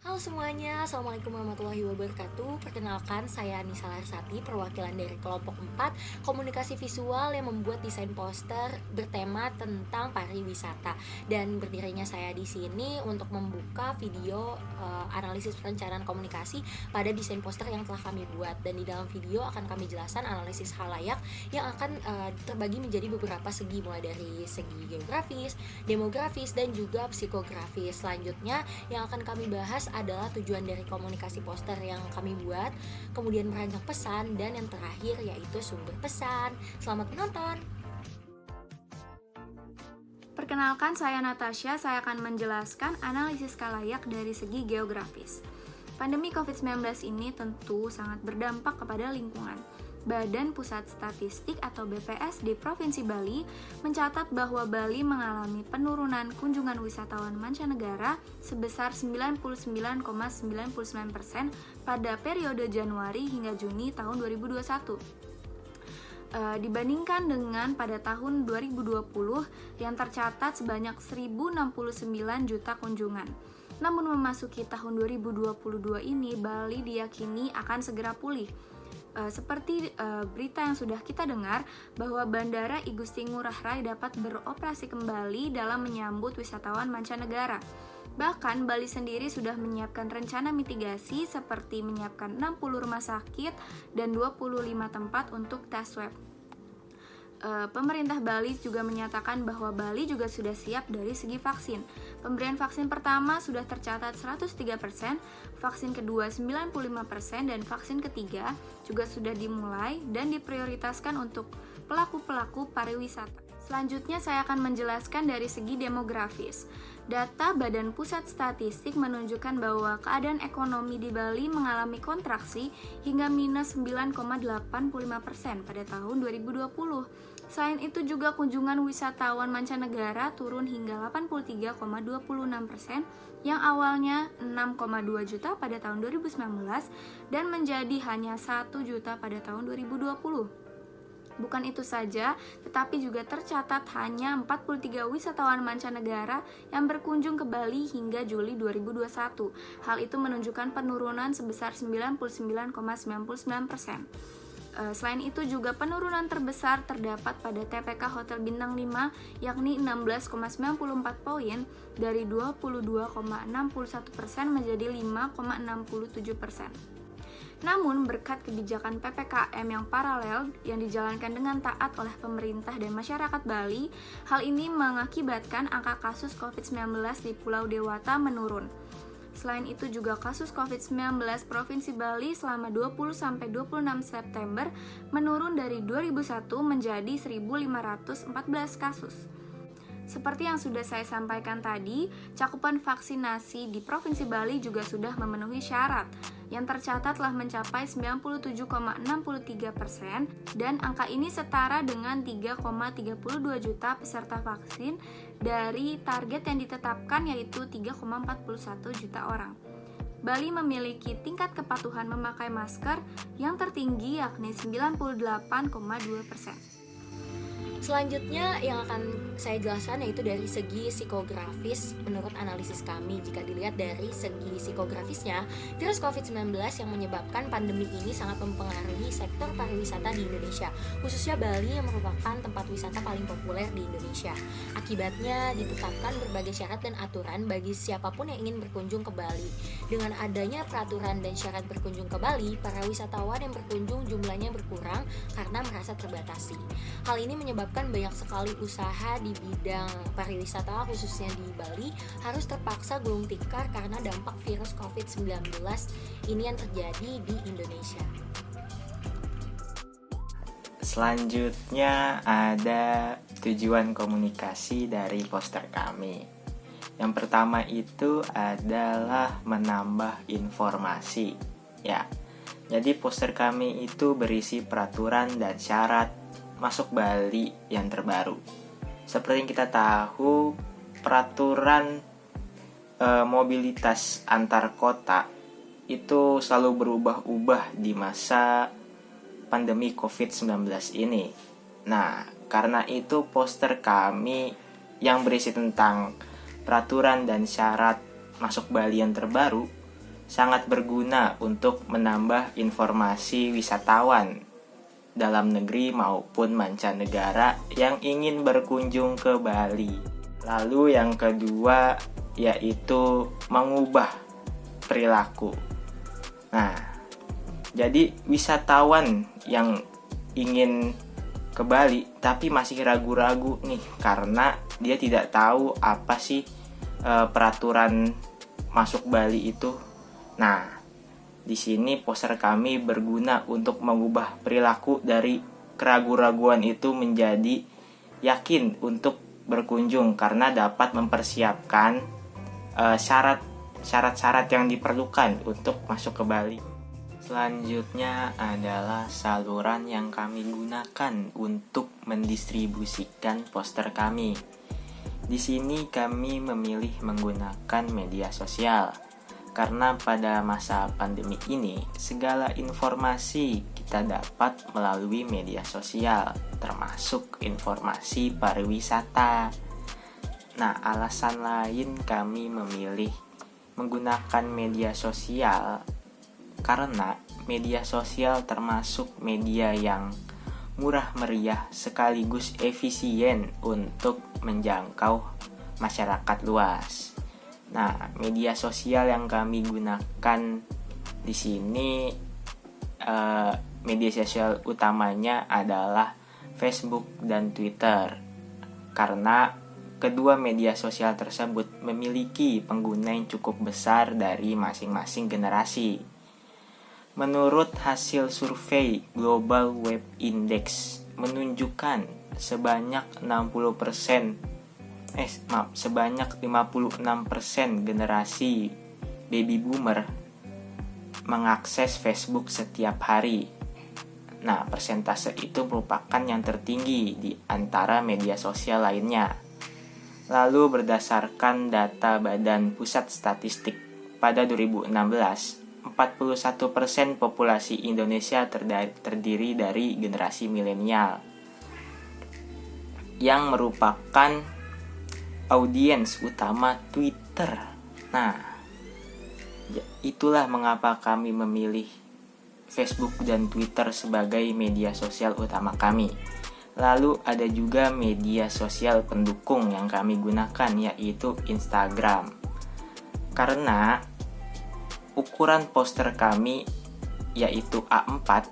Halo semuanya, Assalamualaikum warahmatullahi wabarakatuh. Perkenalkan, saya Nisa Larsati, perwakilan dari kelompok 4 Komunikasi Visual yang membuat desain poster bertema tentang pariwisata. Dan berdirinya saya di sini untuk membuka video analisis perencanaan komunikasi pada desain poster yang telah kami buat. Dan di dalam video akan kami jelaskan analisis halayak yang akan terbagi menjadi beberapa segi, mulai dari segi geografis, demografis, dan juga psikografis. Selanjutnya yang akan kami bahas adalah tujuan dari komunikasi poster yang kami buat, kemudian merancang pesan, dan yang terakhir yaitu sumber pesan. Selamat menonton! Perkenalkan, saya Natasha. Saya akan menjelaskan analisis halayak dari segi geografis. Pandemi COVID-19 ini tentu sangat berdampak kepada lingkungan. Badan Pusat Statistik atau BPS di Provinsi Bali mencatat bahwa Bali mengalami penurunan kunjungan wisatawan mancanegara sebesar 99,99% pada periode Januari hingga Juni tahun 2021. Dibandingkan dengan pada tahun 2020 yang tercatat sebanyak 1.069 juta kunjungan. Namun memasuki tahun 2022 ini, Bali diyakini akan segera pulih. Seperti berita yang sudah kita dengar bahwa Bandara I Gusti Ngurah Rai dapat beroperasi kembali dalam menyambut wisatawan mancanegara. Bahkan Bali sendiri sudah menyiapkan rencana mitigasi seperti menyiapkan 60 rumah sakit dan 25 tempat untuk tes swab. Pemerintah Bali juga menyatakan bahwa Bali juga sudah siap dari segi vaksin. Pemberian vaksin pertama sudah tercatat 103%, vaksin kedua 95%, dan vaksin ketiga juga sudah dimulai dan diprioritaskan untuk pelaku-pelaku pariwisata. Selanjutnya saya akan menjelaskan dari segi demografis. Data Badan Pusat Statistik menunjukkan bahwa keadaan ekonomi di Bali mengalami kontraksi hingga minus 9,85% pada tahun 2020. Selain itu juga kunjungan wisatawan mancanegara turun hingga 83,26% yang awalnya 6,2 juta pada tahun 2019 dan menjadi hanya 1 juta pada tahun 2020. Bukan itu saja, tetapi juga tercatat hanya 43 wisatawan mancanegara yang berkunjung ke Bali hingga Juli 2021. Hal itu menunjukkan penurunan sebesar 99,99%. Selain itu juga penurunan terbesar terdapat pada TPK Hotel Bintang 5 yakni 16,94 poin dari 22,61% menjadi 5,67%. Namun berkat kebijakan PPKM yang paralel yang dijalankan dengan taat oleh pemerintah dan masyarakat Bali, hal ini mengakibatkan angka kasus COVID-19 di Pulau Dewata menurun. Selain itu juga kasus COVID-19 Provinsi Bali selama 20-26 September menurun dari 2001 menjadi 1.514 kasus. Seperti yang sudah saya sampaikan tadi, cakupan vaksinasi di Provinsi Bali juga sudah memenuhi syarat, yang tercatat telah mencapai 97,63% dan angka ini setara dengan 3,32 juta peserta vaksin dari target yang ditetapkan yaitu 3,41 juta orang. Bali memiliki tingkat kepatuhan memakai masker yang tertinggi yakni 98,2%. Selanjutnya yang akan saya jelaskan yaitu dari segi psikografis menurut analisis kami. Jika dilihat dari segi psikografisnya, virus COVID-19 yang menyebabkan pandemi ini sangat mempengaruhi sektor pariwisata di Indonesia, khususnya Bali yang merupakan tempat wisata paling populer di Indonesia. Akibatnya ditetapkan berbagai syarat dan aturan bagi siapapun yang ingin berkunjung ke Bali. Dengan adanya peraturan dan syarat berkunjung ke Bali, para wisatawan yang berkunjung jumlahnya berkurang karena merasa terbatasi. Hal ini menyebabkan banyak sekali usaha di bidang pariwisata khususnya di Bali harus terpaksa gulung tikar karena dampak virus COVID-19 ini yang terjadi di Indonesia. Selanjutnya ada tujuan komunikasi dari poster kami. Yang pertama itu adalah menambah informasi. Ya. Jadi poster kami itu berisi peraturan dan syarat masuk Bali yang terbaru. Seperti yang kita tahu, peraturan mobilitas antar kota itu selalu berubah-ubah di masa pandemi COVID-19 ini. Nah, karena itu poster kami yang berisi tentang peraturan dan syarat masuk Bali yang terbaru sangat berguna untuk menambah informasi wisatawan dalam negeri maupun mancanegara yang ingin berkunjung ke Bali. Lalu yang kedua yaitu mengubah perilaku. Nah, jadi wisatawan yang ingin ke Bali tapi masih ragu-ragu nih karena dia tidak tahu apa sih peraturan masuk Bali itu. Nah, di sini poster kami berguna untuk mengubah perilaku dari keraguan-raguan itu menjadi yakin untuk berkunjung karena dapat mempersiapkan syarat-syarat yang diperlukan untuk masuk ke Bali. Selanjutnya adalah saluran yang kami gunakan untuk mendistribusikan poster kami. Di sini kami memilih menggunakan media sosial karena pada masa pandemi ini segala informasi kita dapat melalui media sosial, termasuk informasi pariwisata. Nah, alasan lain kami memilih menggunakan media sosial karena media sosial termasuk media yang murah meriah sekaligus efisien untuk menjangkau masyarakat luas. Nah, media sosial yang kami gunakan di sini media sosial utamanya adalah Facebook dan Twitter. Karena kedua media sosial tersebut memiliki pengguna yang cukup besar dari masing-masing generasi. Menurut hasil survei Global Web Index menunjukkan sebanyak 56% generasi baby boomer mengakses Facebook setiap hari. Nah, persentase itu merupakan yang tertinggi di antara media sosial lainnya. Lalu berdasarkan data Badan Pusat Statistik pada 2016, 41% populasi Indonesia terdiri dari generasi milenial yang merupakan audiens utama Twitter. Nah, itulah mengapa kami memilih Facebook dan Twitter sebagai media sosial utama kami. Lalu ada juga media sosial pendukung yang kami gunakan, yaitu Instagram. Karena ukuran poster kami yaitu A4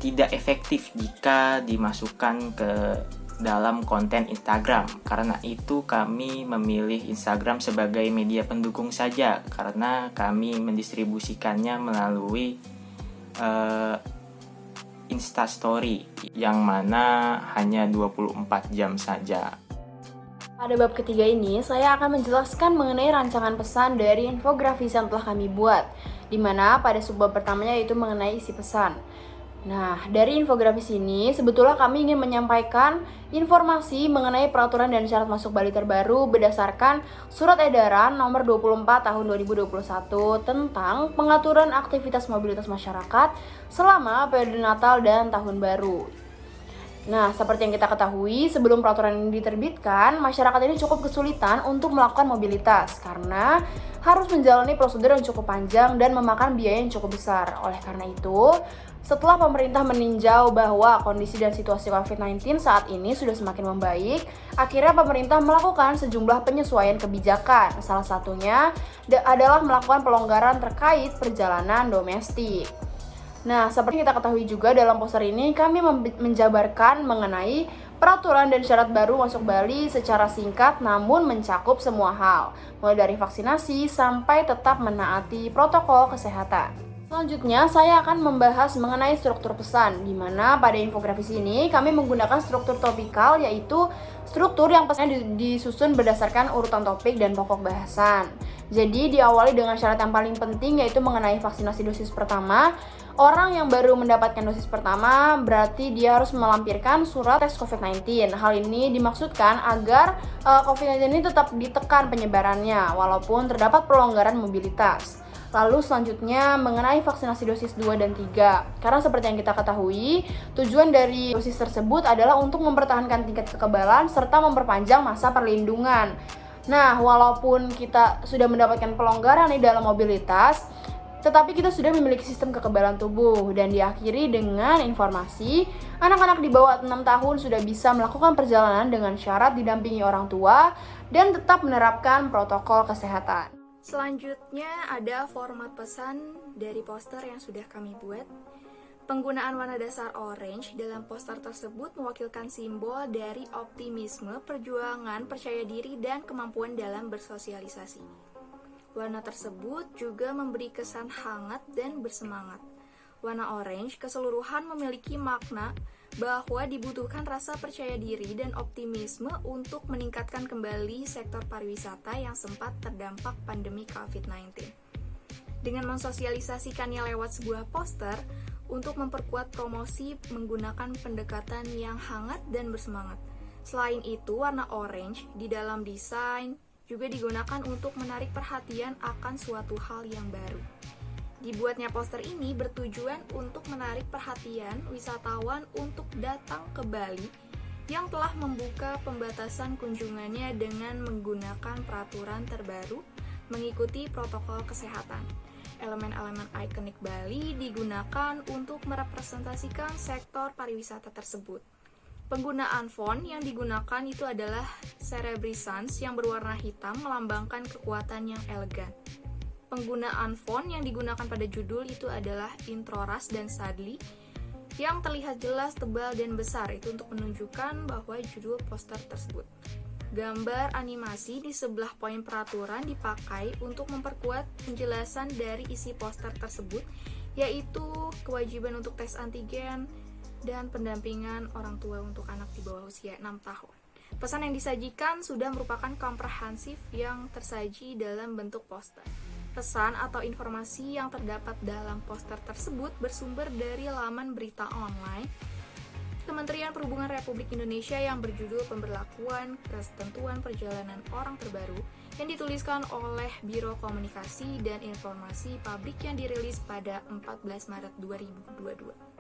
tidak efektif jika dimasukkan ke dalam konten Instagram. Karena itu kami memilih Instagram sebagai media pendukung saja, karena kami mendistribusikannya melalui Instastory yang mana hanya 24 jam saja. Pada bab ketiga ini, saya akan menjelaskan mengenai rancangan pesan dari infografis yang telah kami buat, di mana pada subbab pertamanya yaitu mengenai isi pesan. Nah, dari infografis ini sebetulnya kami ingin menyampaikan informasi mengenai peraturan dan syarat masuk Bali terbaru berdasarkan Surat Edaran Nomor 24 Tahun 2021 tentang pengaturan aktivitas mobilitas masyarakat selama periode Natal dan Tahun Baru. Nah, seperti yang kita ketahui, sebelum peraturan ini diterbitkan, masyarakat ini cukup kesulitan untuk melakukan mobilitas karena harus menjalani prosedur yang cukup panjang dan memakan biaya yang cukup besar. Oleh karena itu, setelah pemerintah meninjau bahwa kondisi dan situasi COVID-19 saat ini sudah semakin membaik, akhirnya pemerintah melakukan sejumlah penyesuaian kebijakan. Salah satunya adalah melakukan pelonggaran terkait perjalanan domestik. Nah, seperti kita ketahui juga dalam poster ini kami menjabarkan mengenai peraturan dan syarat baru masuk Bali secara singkat namun mencakup semua hal, mulai dari vaksinasi sampai tetap menaati protokol kesehatan. Selanjutnya, saya akan membahas mengenai struktur pesan, di mana pada infografis ini kami menggunakan struktur topikal, yaitu struktur yang pesannya disusun berdasarkan urutan topik dan pokok bahasan. Jadi diawali dengan syarat yang paling penting, yaitu mengenai vaksinasi dosis pertama. Orang yang baru mendapatkan dosis pertama berarti dia harus melampirkan surat tes COVID-19. Hal ini dimaksudkan agar COVID-19 ini tetap ditekan penyebarannya walaupun terdapat pelonggaran mobilitas. Lalu selanjutnya mengenai vaksinasi dosis 2 dan 3. Karena seperti yang kita ketahui, tujuan dari dosis tersebut adalah untuk mempertahankan tingkat kekebalan serta memperpanjang masa perlindungan. Nah, walaupun kita sudah mendapatkan pelonggaran nih dalam mobilitas, tetapi kita sudah memiliki sistem kekebalan tubuh dan diakhiri dengan informasi anak-anak di bawah 6 tahun sudah bisa melakukan perjalanan dengan syarat didampingi orang tua dan tetap menerapkan protokol kesehatan. Selanjutnya ada format pesan dari poster yang sudah kami buat. Penggunaan warna dasar orange dalam poster tersebut mewakilkan simbol dari optimisme, perjuangan, percaya diri, dan kemampuan dalam bersosialisasi. Warna tersebut juga memberi kesan hangat dan bersemangat. Warna orange keseluruhan memiliki makna bahwa dibutuhkan rasa percaya diri dan optimisme untuk meningkatkan kembali sektor pariwisata yang sempat terdampak pandemi COVID-19. Dengan mensosialisasikannya lewat sebuah poster, untuk memperkuat promosi menggunakan pendekatan yang hangat dan bersemangat. Selain itu, warna orange di dalam desain juga digunakan untuk menarik perhatian akan suatu hal yang baru. Dibuatnya poster ini bertujuan untuk menarik perhatian wisatawan untuk datang ke Bali yang telah membuka pembatasan kunjungannya dengan menggunakan peraturan terbaru mengikuti protokol kesehatan. Elemen-elemen ikonik Bali digunakan untuk merepresentasikan sektor pariwisata tersebut. Penggunaan font yang digunakan itu adalah Cerebrisans yang berwarna hitam melambangkan kekuatan yang elegan. Penggunaan font yang digunakan pada judul itu adalah Introras dan Sadly yang terlihat jelas, tebal, dan besar itu untuk menunjukkan bahwa judul poster tersebut. Gambar animasi di sebelah poin peraturan dipakai untuk memperkuat penjelasan dari isi poster tersebut, yaitu kewajiban untuk tes antigen dan pendampingan orang tua untuk anak di bawah usia 6 tahun. Pesan yang disajikan sudah merupakan komprehensif yang tersaji dalam bentuk poster. Pesan atau informasi yang terdapat dalam poster tersebut bersumber dari laman berita online Kementerian Perhubungan Republik Indonesia yang berjudul Pemberlakuan Ketentuan Perjalanan Orang Terbaru yang dituliskan oleh Biro Komunikasi dan Informasi Publik yang dirilis pada 14 Maret 2022.